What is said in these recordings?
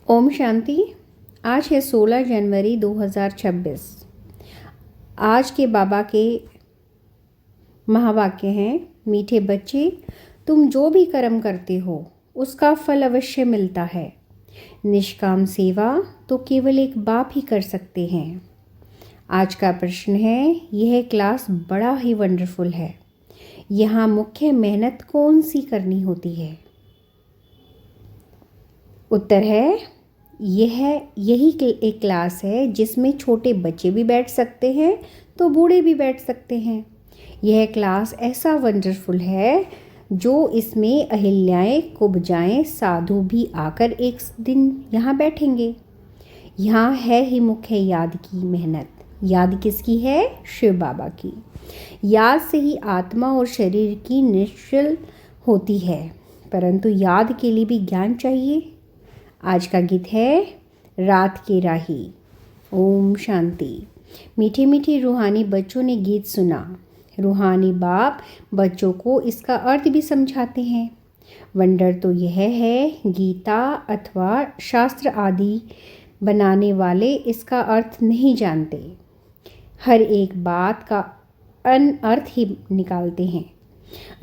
ओम शांति। आज है 16 जनवरी 2026। आज के बाबा के महावाक्य हैं, मीठे बच्चे, तुम जो भी कर्म करते हो उसका फल अवश्य मिलता है। निष्काम सेवा तो केवल एक बाप ही कर सकते हैं। आज का प्रश्न है, यह क्लास बड़ा ही वंडरफुल है। यहाँ मुख्य मेहनत कौन सी करनी होती है? उत्तर है, यही एक क्लास है जिसमें छोटे बच्चे भी बैठ सकते हैं तो बूढ़े भी बैठ सकते हैं। यह क्लास ऐसा वंडरफुल है जो इसमें अहिल्याएं कुब्जाएं साधु भी आकर एक दिन यहाँ बैठेंगे। यहाँ है ही मुख्य याद की मेहनत। याद किसकी है? शिव बाबा की। याद से ही आत्मा और शरीर की निश्चल होती है, परंतु याद के लिए भी ज्ञान चाहिए। आज का गीत है रात के राही। ओम शांति। मीठे मीठे रूहानी बच्चों ने गीत सुना। रूहानी बाप बच्चों को इसका अर्थ भी समझाते हैं। वंडर तो यह है, गीता अथवा शास्त्र आदि बनाने वाले इसका अर्थ नहीं जानते। हर एक बात का अनर्थ ही निकालते हैं।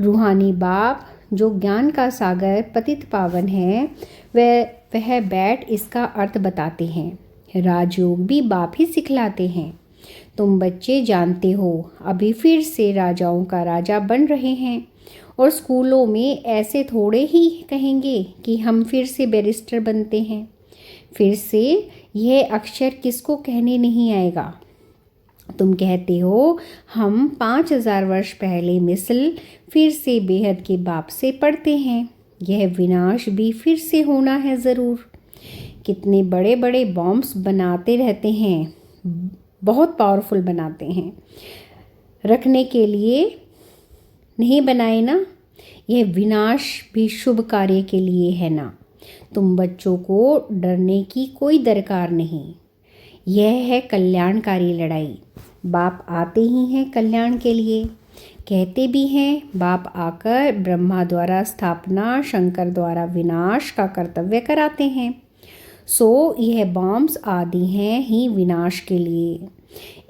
रूहानी बाप जो ज्ञान का सागर पतित पावन है, वह बैठ इसका अर्थ बताते हैं। राजयोग भी बाप ही सिखलाते हैं। तुम बच्चे जानते हो, अभी फिर से राजाओं का राजा बन रहे हैं और स्कूलों में ऐसे थोड़े ही कहेंगे कि हम फिर से बैरिस्टर बनते हैं। फिर से यह अक्षर किसको कहने नहीं आएगा। तुम कहते हो हम 5000 वर्ष पहले मिसल फिर से बेहद के बाप से पढ़ते हैं। यह विनाश भी फिर से होना है ज़रूर। कितने बड़े बड़े बॉम्ब्स बनाते रहते हैं, बहुत पावरफुल बनाते हैं। रखने के लिए नहीं बनाए ना। यह विनाश भी शुभ कार्य के लिए है ना। तुम बच्चों को डरने की कोई दरकार नहीं। यह है कल्याणकारी लड़ाई। बाप आते ही हैं कल्याण के लिए। कहते भी हैं, बाप आकर ब्रह्मा द्वारा स्थापना, शंकर द्वारा विनाश का कर्तव्य कराते हैं। सो यह बॉम्ब्स आदि हैं ही विनाश के लिए।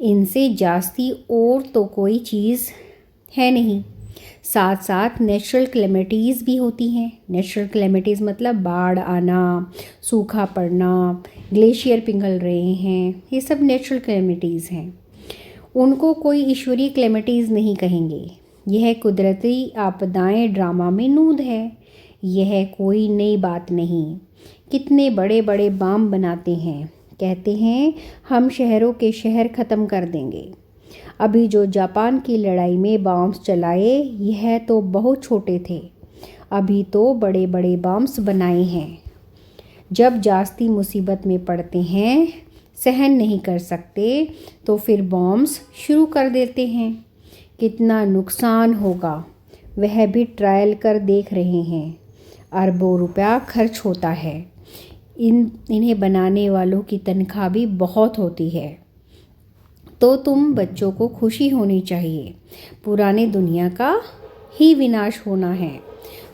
इनसे जास्ती और तो कोई चीज़ है नहीं। साथ साथ नेचुरल क्लेमिटीज़ भी होती हैं। नेचुरल क्लेमिटीज़ मतलब बाढ़ आना, सूखा पड़ना, ग्लेशियर पिघल रहे हैं, ये सब नेचुरल क्लेमिटीज़ हैं। उनको कोई ईश्वरीय क्लेमिटीज़ नहीं कहेंगे। यह कुदरती आपदाएं ड्रामा में नूद है। यह कोई नई बात नहीं। कितने बड़े बड़े बम बनाते हैं, कहते हैं हम शहरों के शहर ख़त्म कर देंगे। अभी जो जापान की लड़ाई में बॉम्ब्स चलाए, यह तो बहुत छोटे थे। अभी तो बड़े बड़े बॉम्ब्स बनाए हैं। जब जास्ती मुसीबत में पड़ते हैं, सहन नहीं कर सकते, तो फिर बॉम्ब्स शुरू कर देते हैं। कितना नुकसान होगा वह भी ट्रायल कर देख रहे हैं। अरबों रुपया खर्च होता है। इन्हें बनाने वालों की तनख्वाह भी बहुत होती है। तो तुम बच्चों को खुशी होनी चाहिए। पुराने दुनिया का ही विनाश होना है।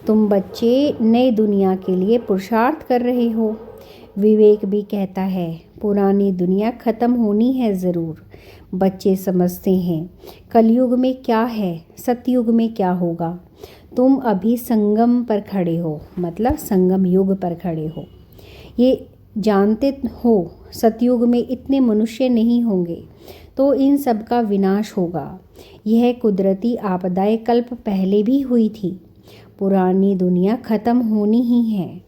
तुम बच्चे नई दुनिया के लिए पुरुषार्थ कर रहे हो। विवेक भी कहता है पुरानी दुनिया ख़त्म होनी है ज़रूर। बच्चे समझते हैं कलयुग में क्या है, सतयुग में क्या होगा। तुम अभी संगम पर खड़े हो, मतलब संगम युग पर खड़े हो। ये जानते हो सतयुग में इतने मनुष्य नहीं होंगे, तो इन सब का विनाश होगा। यह कुदरती आपदाएं कल्प पहले भी हुई थी। पुरानी दुनिया ख़त्म होनी ही है।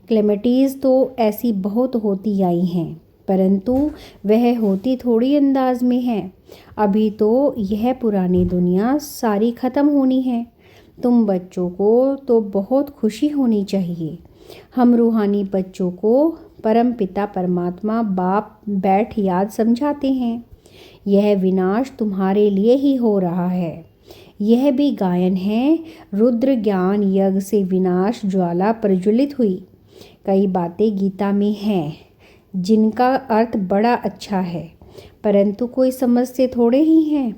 क्लेमिटीज़ तो ऐसी बहुत होती आई हैं, परंतु वह होती थोड़ी अंदाज में है। अभी तो यह पुरानी दुनिया सारी ख़त्म होनी है। तुम बच्चों को तो बहुत खुशी होनी चाहिए। हम रूहानी बच्चों को परम पिता परमात्मा बाप बैठ याद समझाते हैं। यह विनाश तुम्हारे लिए ही हो रहा है। यह भी गायन है, रुद्र ज्ञान यज्ञ से विनाश ज्वाला प्रज्वलित हुई। कई बातें गीता में हैं जिनका अर्थ बड़ा अच्छा है, परंतु कोई समझते थोड़े ही हैं।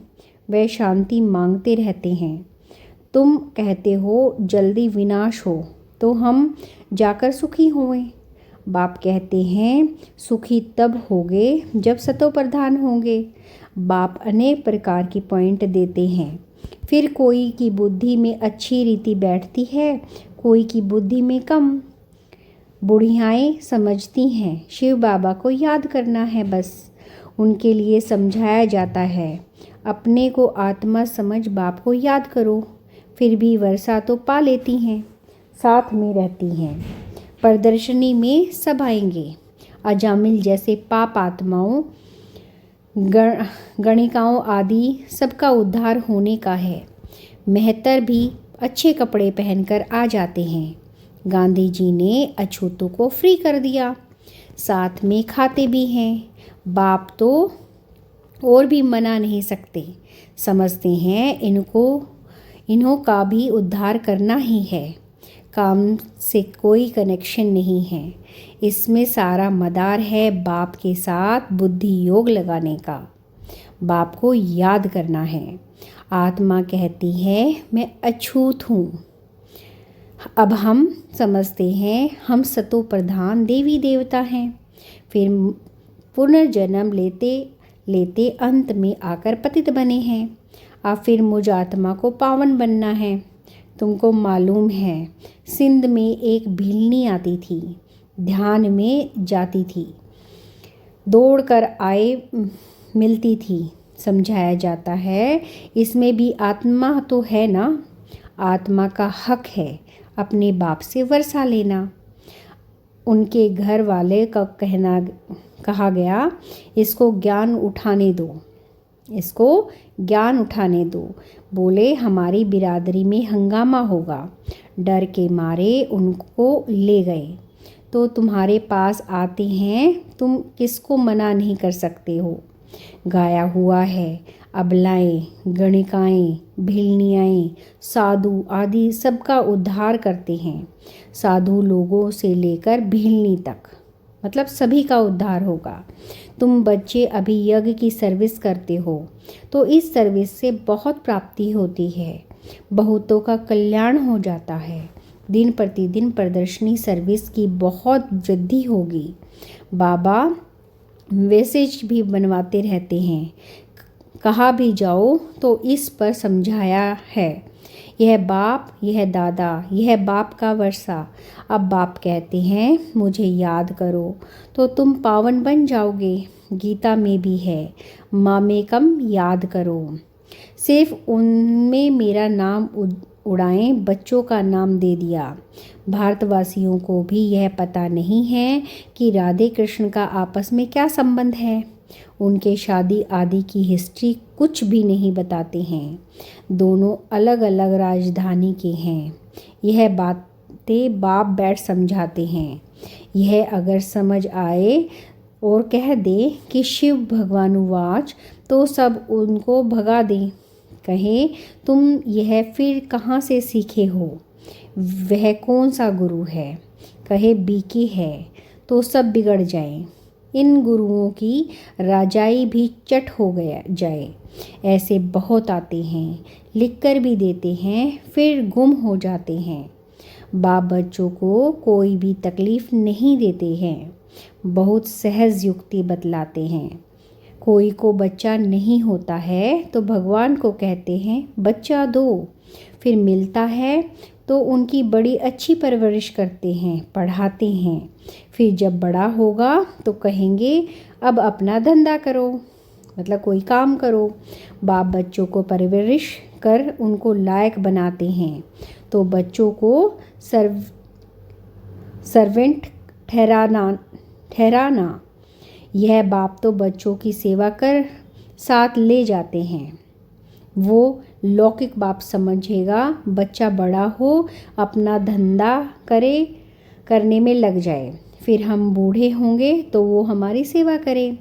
वे शांति मांगते रहते हैं। तुम कहते हो जल्दी विनाश हो तो हम जाकर सुखी हों। बाप कहते हैं सुखी तब होगे जब सतोप्रधान होंगे। बाप अनेक प्रकार की पॉइंट देते हैं। फिर कोई की बुद्धि में अच्छी रीति बैठती है, कोई की बुद्धि में कम। बुढ़ियाएँ समझती हैं शिव बाबा को याद करना है बस। उनके लिए समझाया जाता है अपने को आत्मा समझ बाप को याद करो। फिर भी वर्षा तो पा लेती हैं, साथ में रहती हैं। प्रदर्शनी में सब आएंगे। अजामिल जैसे पाप आत्माओं, गणिकाओं आदि सबका उद्धार होने का है। मेहतर भी अच्छे कपड़े पहनकर आ जाते हैं। गांधी जी ने अछूतों को फ्री कर दिया, साथ में खाते भी हैं। बाप तो और भी मना नहीं सकते, समझते हैं इन्हों का भी उद्धार करना ही है। काम से कोई कनेक्शन नहीं है, इसमें सारा मदार है बाप के साथ बुद्धि योग लगाने का। बाप को याद करना है। आत्मा कहती है मैं अछूत हूँ। अब हम समझते हैं हम सतो प्रधान देवी देवता हैं। फिर पुनर्जन्म लेते लेते अंत में आकर पतित बने हैं। अब फिर मुझ आत्मा को पावन बनना है। तुमको मालूम है सिंध में एक भीलनी आती थी, ध्यान में जाती थी, दौड़ कर आए मिलती थी। समझाया जाता है इसमें भी आत्मा तो है ना। आत्मा का हक है अपने बाप से वर्षा लेना। उनके घर वाले का कहा गया इसको ज्ञान उठाने दो, इसको ज्ञान उठाने दो। बोले हमारी बिरादरी में हंगामा होगा। डर के मारे उनको ले गए। तो तुम्हारे पास आते हैं, तुम किसको मना नहीं कर सकते हो। गाया हुआ है अबलाएं, गणिकाएं, भिलनियाएं, साधु आदि सबका उद्धार करते हैं। साधु लोगों से लेकर भिलनी तक, मतलब सभी का उद्धार होगा। तुम बच्चे अभी यज्ञ की सर्विस करते हो तो इस सर्विस से बहुत प्राप्ति होती है, बहुतों का कल्याण हो जाता है। दिन प्रतिदिन प्रदर्शनी सर्विस की बहुत वृद्धि होगी। बाबा मैसेज भी बनवाते रहते हैं। कहाँ भी जाओ तो इस पर समझाया है। यह बाप, यह दादा, यह बाप का वर्षा। अब बाप कहते हैं मुझे याद करो तो तुम पावन बन जाओगे। गीता में भी है मामेकम याद करो। सिर्फ उनमें मेरा नाम उड़ाएं बच्चों का नाम दे दिया। भारतवासियों को भी यह पता नहीं है कि राधे कृष्ण का आपस में क्या संबंध है। उनके शादी आदि की हिस्ट्री कुछ भी नहीं बताते हैं। दोनों अलग अलग राजधानी के हैं। यह बातें बाप बैठ समझाते हैं। यह अगर समझ आए और कह दे कि शिव भगवानुवाच तो सब उनको भगा दें। कहे तुम यह फिर कहाँ से सीखे हो, वह कौन सा गुरु है। कहे बीकी है तो सब बिगड़ जाए। इन गुरुओं की राजाई भी चट हो गया जाए। ऐसे बहुत आते हैं, लिखकर भी देते हैं, फिर गुम हो जाते हैं। बाप बच्चों को कोई भी तकलीफ़ नहीं देते हैं, बहुत सहज युक्ति बतलाते हैं। कोई को बच्चा नहीं होता है तो भगवान को कहते हैं बच्चा दो, फिर मिलता है तो उनकी बड़ी अच्छी परवरिश करते हैं, पढ़ाते हैं। फिर जब बड़ा होगा तो कहेंगे अब अपना धंधा करो, मतलब कोई काम करो। बाप बच्चों को परवरिश कर उनको लायक बनाते हैं तो बच्चों को सर्वेंट ठहराना। यह बाप तो बच्चों की सेवा कर साथ ले जाते हैं। वो लौकिक बाप समझेगा बच्चा बड़ा हो अपना धंधा करने में लग जाए, फिर हम बूढ़े होंगे तो वो हमारी सेवा करे।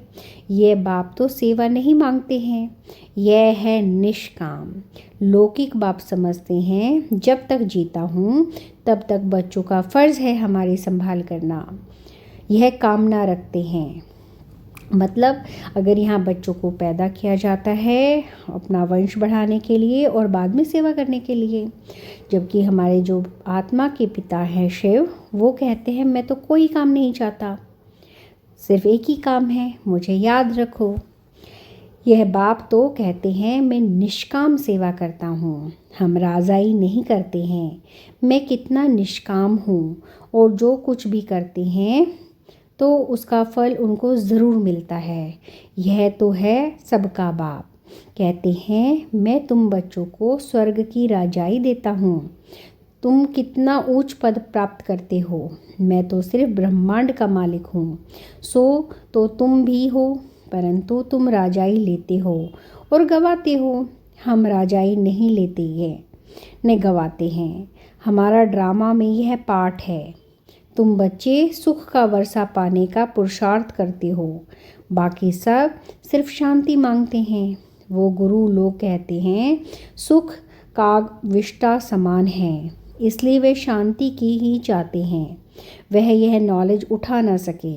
ये बाप तो सेवा नहीं मांगते हैं, यह है निष्काम। लौकिक बाप समझते हैं जब तक जीता हूँ तब तक बच्चों का फ़र्ज़ है हमारी संभाल करना। यह कामना रखते हैं मतलब अगर यहाँ बच्चों को पैदा किया जाता है अपना वंश बढ़ाने के लिए और बाद में सेवा करने के लिए, जबकि हमारे जो आत्मा के पिता हैं शिव, वो कहते हैं मैं तो कोई काम नहीं चाहता, सिर्फ एक ही काम है, मुझे याद रखो। यह बाप तो कहते हैं मैं निष्काम सेवा करता हूँ, हम राजाई नहीं करते हैं, मैं कितना निष्काम हूँ और जो कुछ भी करते हैं तो उसका फल उनको ज़रूर मिलता है। यह तो है सबका बाप। कहते हैं मैं तुम बच्चों को स्वर्ग की राजाई देता हूँ, तुम कितना ऊंच पद प्राप्त करते हो, मैं तो सिर्फ ब्रह्मांड का मालिक हूँ। सो तो तुम भी हो, परंतु तुम राजाई लेते हो और गवाते हो, हम राजाई नहीं लेते हैं न गवाते हैं। हमारा ड्रामा में यह पाठ है। तुम बच्चे सुख का वर्षा पाने का पुरुषार्थ करते हो, बाकी सब सिर्फ शांति मांगते हैं। वो गुरु लोग कहते हैं सुख काग विष्टा समान है, इसलिए वे शांति की ही चाहते हैं। वह यह नॉलेज उठा ना सके,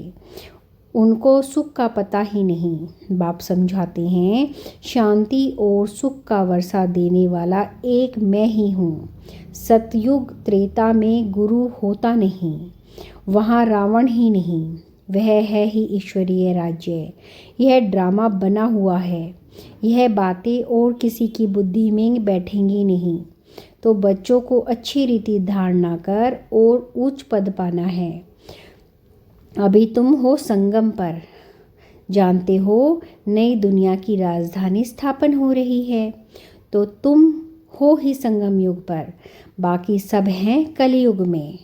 उनको सुख का पता ही नहीं। बाप समझाते हैं शांति और सुख का वर्षा देने वाला एक मैं ही हूँ। सतयुग त्रेता में गुरु होता नहीं, वहाँ रावण ही नहीं, वह है ही ईश्वरीय राज्य। यह ड्रामा बना हुआ है, यह बातें और किसी की बुद्धि में बैठेंगी नहीं। तो बच्चों को अच्छी रीति धारणा कर और उच्च पद पाना है। अभी तुम हो संगम पर, जानते हो नई दुनिया की राजधानी स्थापन हो रही है, तो तुम हो ही संगम युग पर, बाकी सब हैं कलयुग में।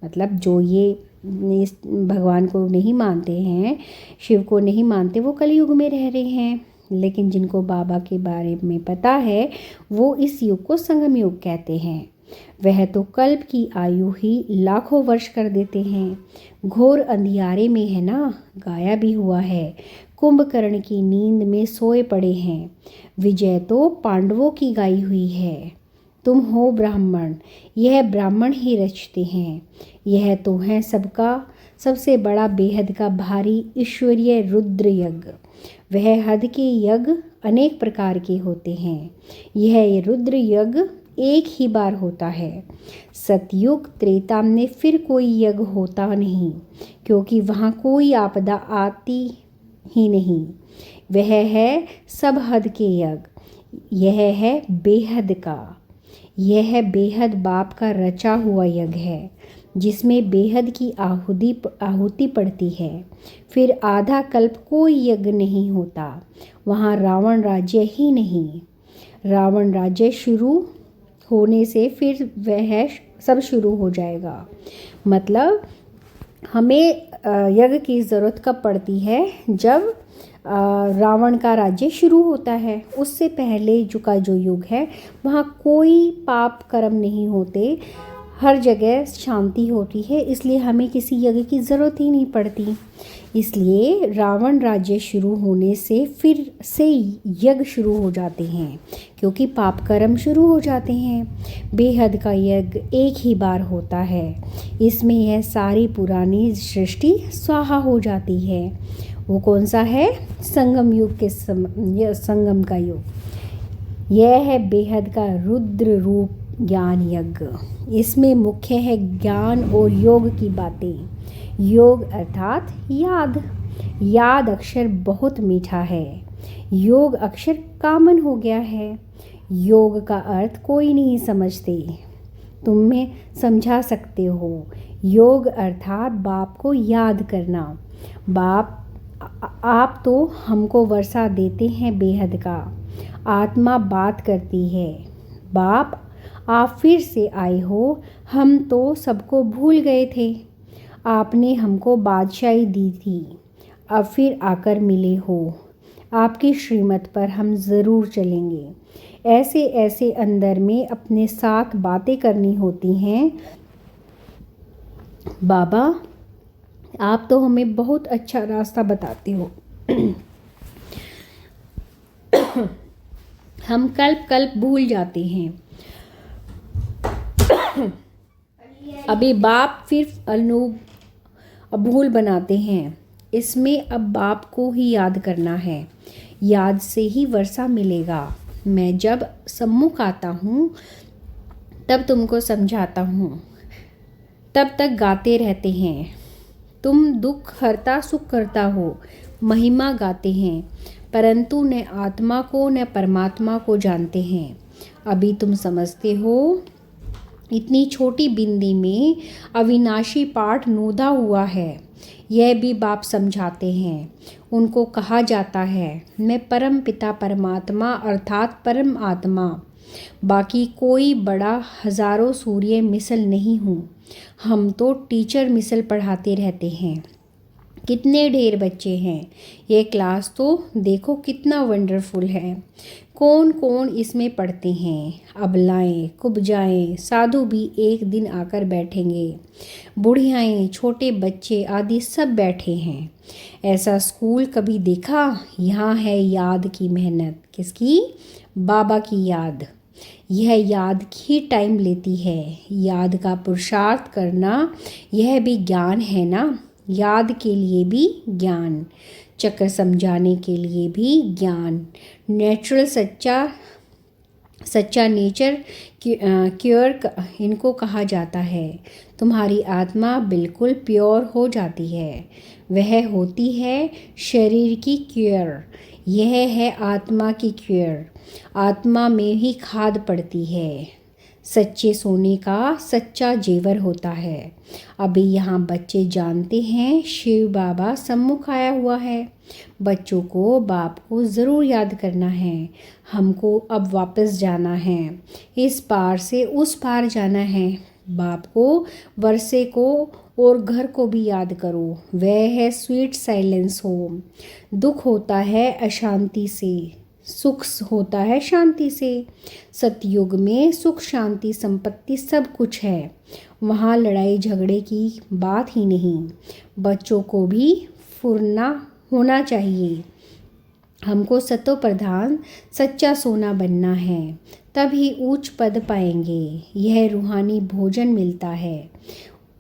मतलब जो ये भगवान को नहीं मानते हैं, शिव को नहीं मानते, वो कलयुग में रह रहे हैं। लेकिन जिनको बाबा के बारे में पता है वो इस युग को संगम युग कहते हैं। वह तो कल्प की आयु ही लाखों वर्ष कर देते हैं। घोर अंधियारे में है ना, गाया भी हुआ है, कुंभकर्ण की नींद में सोए पड़े हैं। विजय तो पांडवों की गाई हुई है। तुम हो ब्राह्मण, यह ब्राह्मण ही रचते हैं। यह तो है सबका सबसे बड़ा बेहद का भारी ईश्वरीय रुद्र यज्ञ। वह हद के यज्ञ अनेक प्रकार के होते हैं, यह रुद्र यज्ञ एक ही बार होता है। सतयुग त्रेता में फिर कोई यज्ञ होता नहीं, क्योंकि वहाँ कोई आपदा आती ही नहीं। वह है सब हद के यज्ञ, यह है बेहद का। यह बेहद बाप का रचा हुआ यज्ञ है, जिसमें बेहद की आहुति पड़ती है। फिर आधा कल्प कोई यज्ञ नहीं होता, वहाँ रावण राज्य ही नहीं। रावण राज्य शुरू होने से फिर वह सब शुरू हो जाएगा। मतलब हमें यज्ञ की ज़रूरत कब पड़ती है, जब रावण का राज्य शुरू होता है। उससे पहले जो युग है वहाँ कोई पाप कर्म नहीं होते, हर जगह शांति होती है, इसलिए हमें किसी यज्ञ की ज़रूरत ही नहीं पड़ती। इसलिए रावण राज्य शुरू होने से फिर से यज्ञ शुरू हो जाते हैं, क्योंकि पाप कर्म शुरू हो जाते हैं। बेहद का यज्ञ एक ही बार होता है, इसमें यह सारी पुरानी सृष्टि स्वाहा हो जाती है। वो कौन सा है? संगम युग के संगम का युग। यह है बेहद का रुद्र रूप ज्ञान यज्ञ। इसमें मुख्य है ज्ञान और योग की बातें। योग अर्थात याद। याद अक्षर बहुत मीठा है, योग अक्षर कॉमन हो गया है। योग का अर्थ कोई नहीं समझते, तुम्हें समझा सकते हो। योग अर्थात बाप को याद करना। बाप आप तो हमको वर्षा देते हैं बेहद का। आत्मा बात करती है, बाप आप फिर से आए हो, हम तो सबको भूल गए थे। आपने हमको बादशाही दी थी, अब फिर आकर मिले हो। आपकी श्रीमत पर हम ज़रूर चलेंगे। ऐसे ऐसे अंदर में अपने साथ बातें करनी होती हैं। बाबा आप तो हमें बहुत अच्छा रास्ता बताते हो। हम कल्प भूल जाते हैं। अभी बाप फिर भूल बनाते हैं, इसमें अब बाप को ही याद करना है। याद से ही वर्षा मिलेगा। मैं जब सम्मुख आता हूँ तब तुमको समझाता हूँ, तब तक गाते रहते हैं। तुम दुख हरता सुख करता हो, महिमा गाते हैं, परंतु न आत्मा को न परमात्मा को जानते हैं। अभी तुम समझते हो, इतनी छोटी बिंदी में अविनाशी पाठ नोदा हुआ है। यह भी बाप समझाते हैं। उनको कहा जाता है, मैं परम पिता परमात्मा अर्थात परम आत्मा, बाकी कोई बड़ा हजारों सूर्य मिसल नहीं हूँ। हम तो टीचर मिसल पढ़ाते रहते हैं। कितने ढेर बच्चे हैं। ये क्लास तो देखो कितना वंडरफुल है। कौन कौन इसमें पढ़ते हैं। अबलाएं कुब्जाएं साधु भी एक दिन आकर बैठेंगे। बुढ़ियाएं छोटे बच्चे आदि सब बैठे हैं। ऐसा स्कूल कभी देखा? यहाँ है याद की मेहनत। किसकी? बाबा की याद। यह याद ही टाइम लेती है। याद का पुरुषार्थ करना यह भी ज्ञान है ना। याद के लिए भी ज्ञान, चक्कर समझाने के लिए भी ज्ञान। नेचुरल सच्चा नेचर क्योर इनको कहा जाता है। तुम्हारी आत्मा बिल्कुल प्योर हो जाती है। वह होती है शरीर की क्योर। यह है आत्मा की क्योर। आत्मा में ही खाद पड़ती है। सच्चे सोने का सच्चा जेवर होता है। अभी यहाँ बच्चे जानते हैं शिव बाबा सम्मुख आया हुआ है। बच्चों को बाप को ज़रूर याद करना है। हमको अब वापस जाना है। इस पार से उस पार जाना है। बाप को, वर्षे को और घर को भी याद करो। वह है स्वीट साइलेंस होम। दुख होता है अशांति से, सुख होता है शांति से। सतयुग में सुख शांति संपत्ति सब कुछ है। वहाँ लड़ाई झगड़े की बात ही नहीं। बच्चों को भी फुरना होना चाहिए। हमको सतो प्रधान सच्चा सोना बनना है, तभी ऊंच पद पाएंगे। यह रूहानी भोजन मिलता है,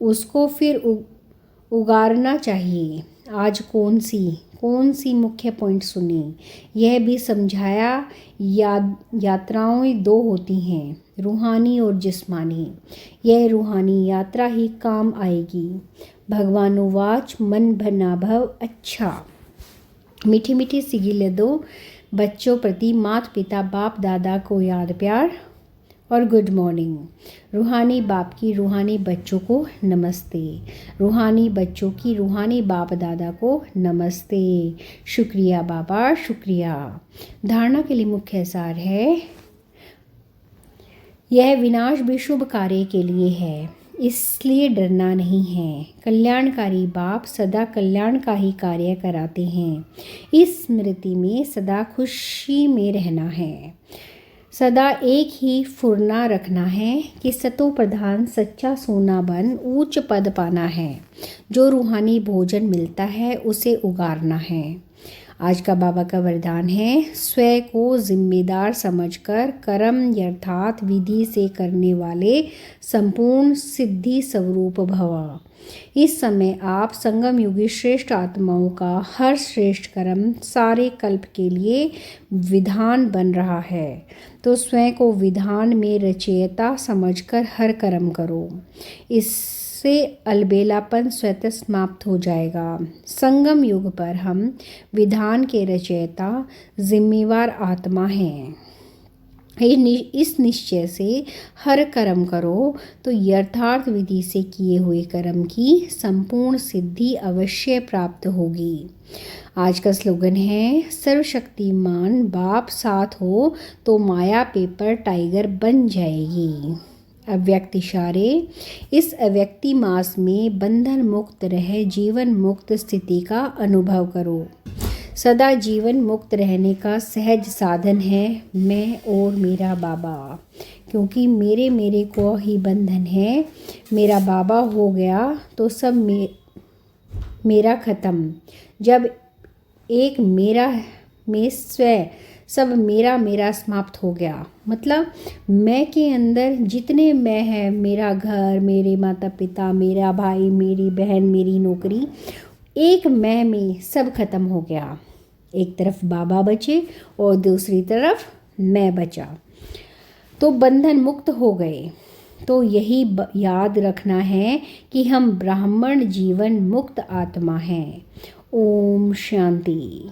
उसको फिर उगारना चाहिए। आज कौन सी मुख्य पॉइंट सुनी, यह भी समझाया। यात्राएं दो होती हैं, रूहानी और जिस्मानी। यह रूहानी यात्रा ही काम आएगी। भगवानुवाच मन भना भव। अच्छा, मीठी मीठी सिगिल दो। बच्चों प्रति माता पिता बाप दादा को याद प्यार और गुड मॉर्निंग। रूहानी बाप की रूहानी बच्चों को नमस्ते। रूहानी बच्चों की रूहानी बाप दादा को नमस्ते। शुक्रिया बाबा, शुक्रिया। धारणा के लिए मुख्य सार है, यह विनाश भी शुभ कार्य के लिए है, इसलिए डरना नहीं है। कल्याणकारी बाप सदा कल्याण का ही कार्य कराते हैं। इस स्मृति में सदा खुशी में रहना है। सदा एक ही फुरना रखना है कि सतो प्रधान सच्चा सोना बन ऊंच पद पाना है। जो रूहानी भोजन मिलता है उसे उगारना है। आज का बाबा का वरदान है, स्वयं को जिम्मेदार समझकर कर्म यथार्थ विधि से करने वाले संपूर्ण सिद्धि स्वरूप भव। इस समय आप संगम युगी श्रेष्ठ आत्माओं का हर श्रेष्ठ कर्म सारे कल्प के लिए विधान बन रहा है, तो स्वयं को विधान में रचयिता समझकर हर कर्म करो। इससे अलबेलापन स्वतः समाप्त हो जाएगा। संगम युग पर हम विधान के रचयिता जिम्मेवार आत्मा हैं। इस निश्चय से हर कर्म करो तो यथार्थ विधि से किए हुए कर्म की संपूर्ण सिद्धि अवश्य प्राप्त होगी। आज का स्लोगन है, सर्वशक्तिमान बाप साथ हो तो माया पेपर टाइगर बन जाएगी। अव्यक्त इशारे। इस अव्यक्ति मास में बंधन मुक्त रह जीवन मुक्त स्थिति का अनुभव करो। सदा जीवन मुक्त रहने का सहज साधन है मैं और मेरा बाबा, क्योंकि मेरे को ही बंधन है। मेरा बाबा हो गया तो सब मेरा ख़त्म। जब एक मेरा में स्वयं सब मेरा समाप्त हो गया। मतलब मैं के अंदर जितने मैं है, मेरा घर, मेरे माता पिता, मेरा भाई, मेरी बहन, मेरी नौकरी, एक मैं में सब खत्म हो गया। एक तरफ बाबा बचे और दूसरी तरफ मैं बचा, तो बंधन मुक्त हो गए। तो यही याद रखना है कि हम ब्राह्मण जीवन मुक्त आत्मा हैं। ओम शांति।